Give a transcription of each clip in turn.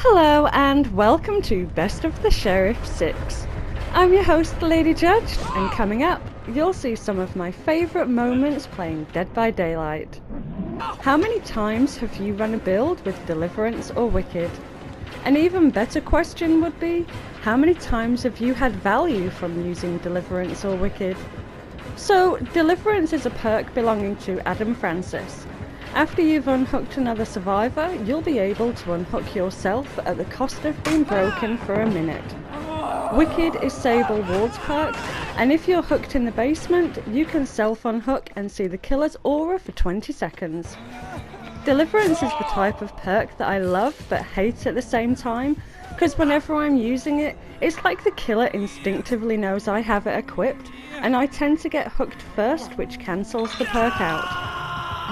Hello and welcome to Best of the Sheriff 6. I'm your host, Lady Judge, and coming up, you'll see some of my favourite moments playing Dead by Daylight. How many times have you run a build with Deliverance or Wicked? An even better question would be, how many times have you had value from using Deliverance or Wicked? So, Deliverance is a perk belonging to Adam Francis. After you've unhooked another survivor, you'll be able to unhook yourself at the cost of being broken for a minute. Wicked is Sable Ward's perk, and if you're hooked in the basement, you can self-unhook and see the killer's aura for 20 seconds. Deliverance is the type of perk that I love but hate at the same time, because whenever I'm using it, it's like the killer instinctively knows I have it equipped, and I tend to get hooked first, which cancels the perk out.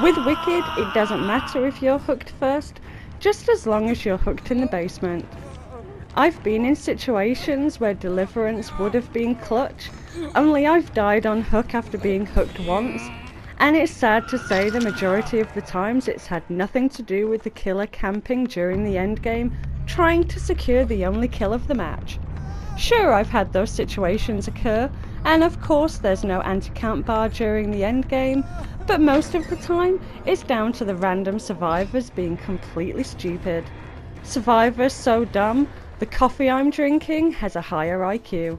With Wicked, it doesn't matter if you're hooked first, just as long as you're hooked in the basement. I've been in situations where Deliverance would have been clutch, only I've died on hook after being hooked once, and it's sad to say the majority of the times it's had nothing to do with the killer camping during the endgame, trying to secure the only kill of the match. Sure, I've had those situations occur, and of course there's no anti-count bar during the endgame, but most of the time it's down to the random survivors being completely stupid. Survivors so dumb, the coffee I'm drinking has a higher IQ.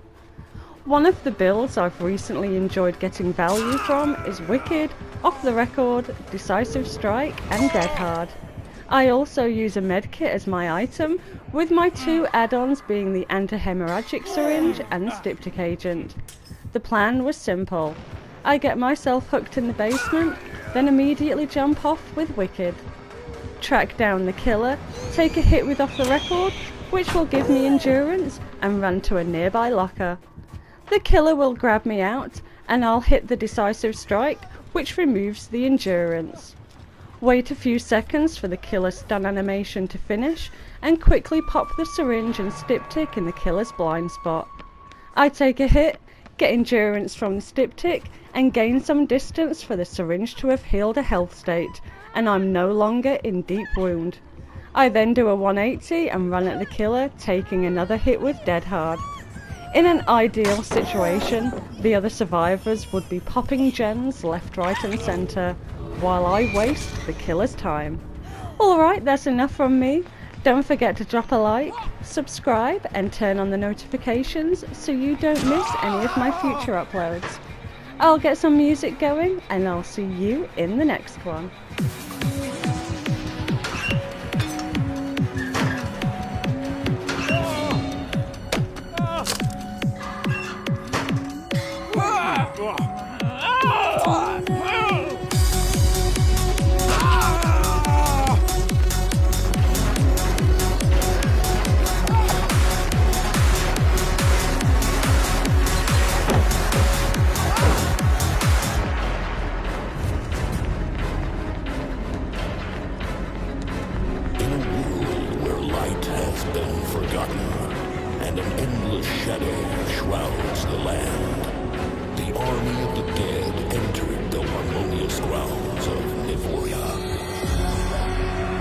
One of the builds I've recently enjoyed getting value from is Wicked, Off the Record, Decisive Strike and Dead Hard. I also use a medkit as my item, with my two add-ons being the anti-hemorrhagic syringe and the styptic agent. The plan was simple. I get myself hooked in the basement, then immediately jump off with Wicked. Track down the killer, take a hit with Off the Record, which will give me endurance, and run to a nearby locker. The killer will grab me out, and I'll hit the Decisive Strike, which removes the endurance. Wait a few seconds for the killer's stun animation to finish, and quickly pop the syringe and styptic in the killer's blind spot. I take a hit, get endurance from the styptic, and gain some distance for the syringe to have healed a health state, and I'm no longer in deep wound. I then do a 180 and run at the killer, taking another hit with Dead Hard. In an ideal situation, the other survivors would be popping gens left, right and centre, while I waste the killer's time. Alright, that's enough from me. Don't forget to drop a like, subscribe and turn on the notifications so you don't miss any of my future uploads. I'll get some music going and I'll see you in the next one. And an endless shadow shrouds the land. The army of the dead entered the harmonious grounds of Nivoria,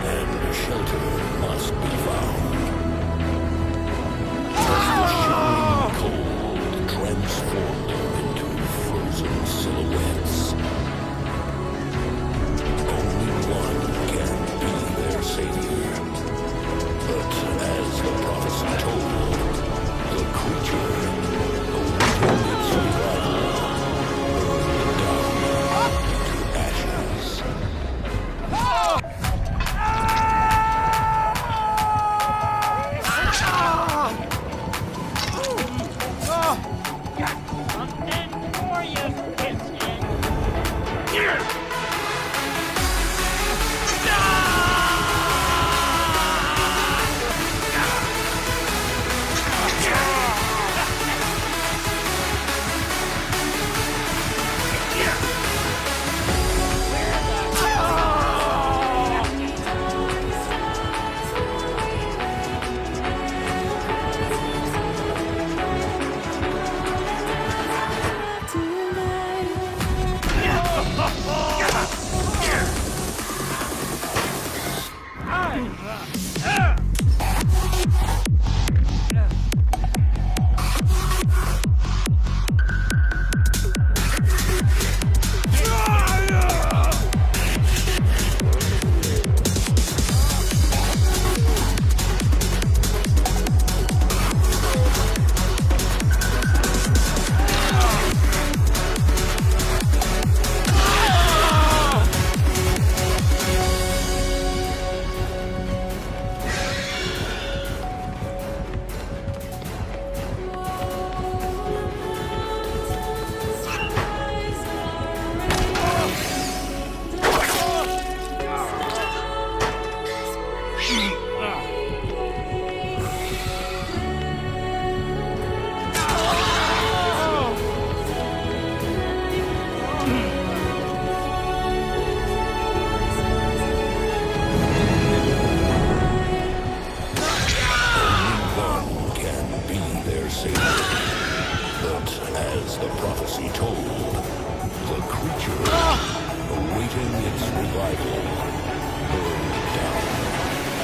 and shelter must be found. As the shivering cold transformed them into frozen silhouettes, only one can be their savior. But as the prophecy told, the creature awaited its survival, burned down into ashes.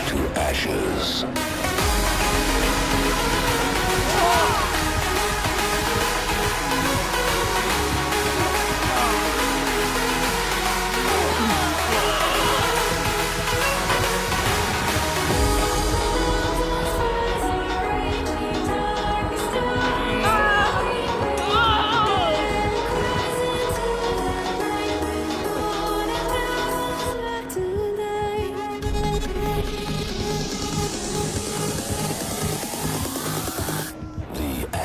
to ashes. The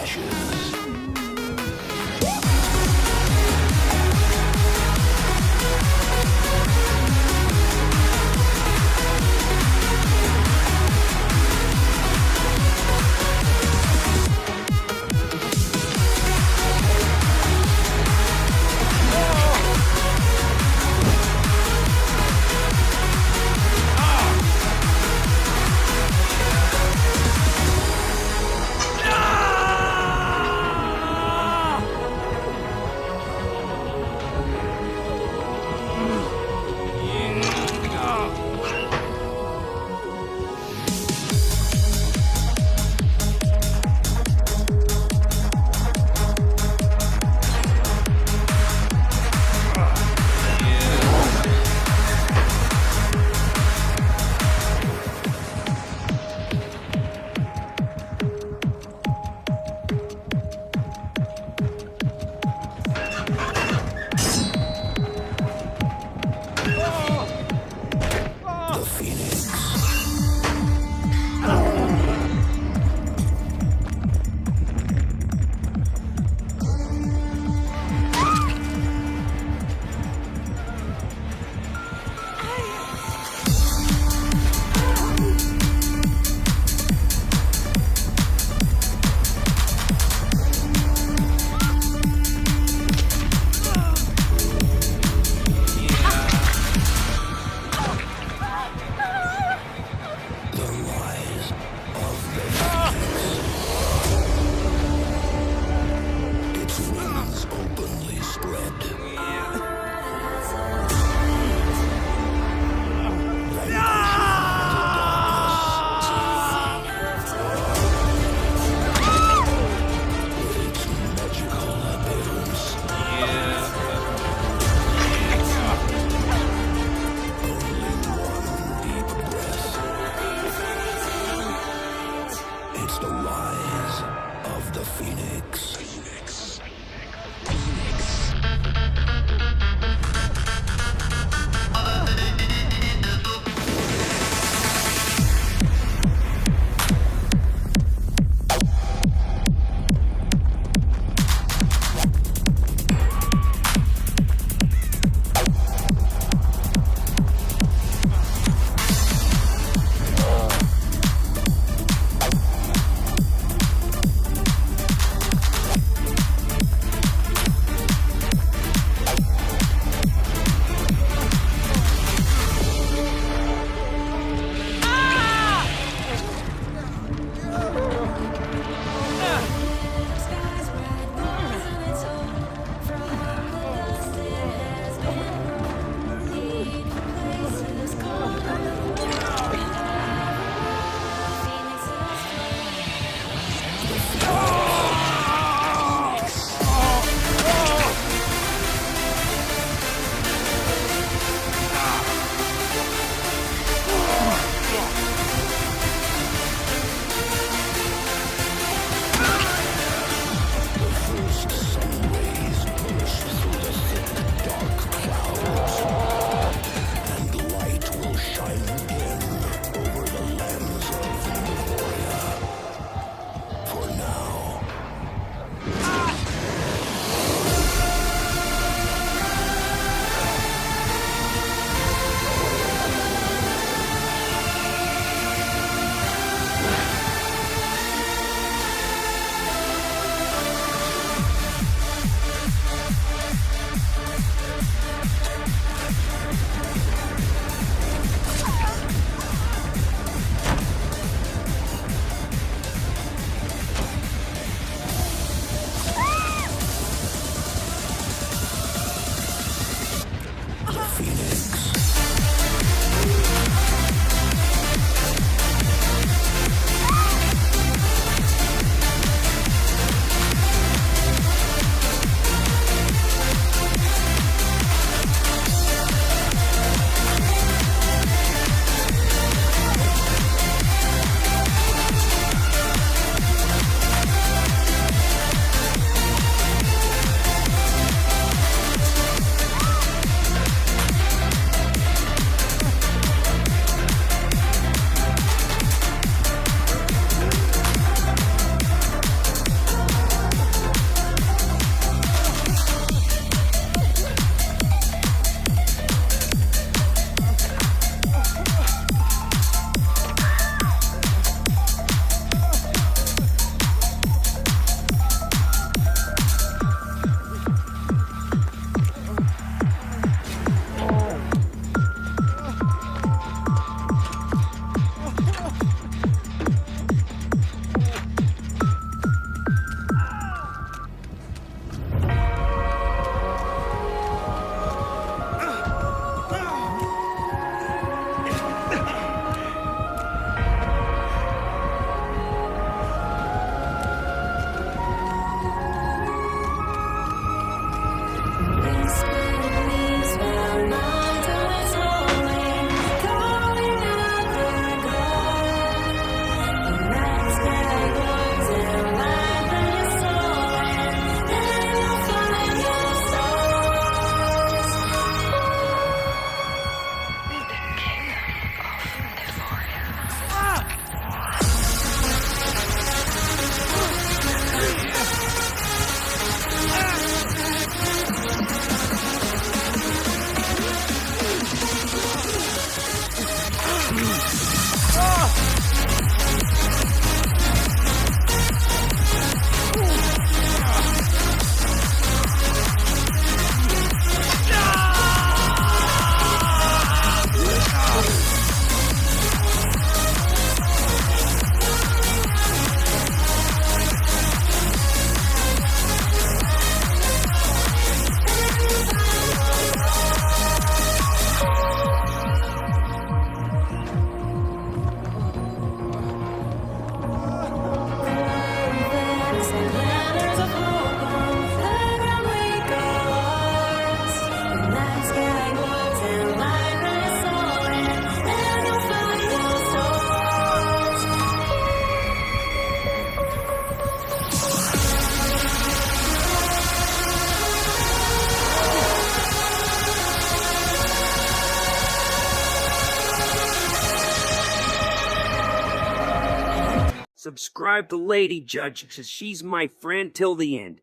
Subscribe to Lady Judge, 'cause she's my friend till the end.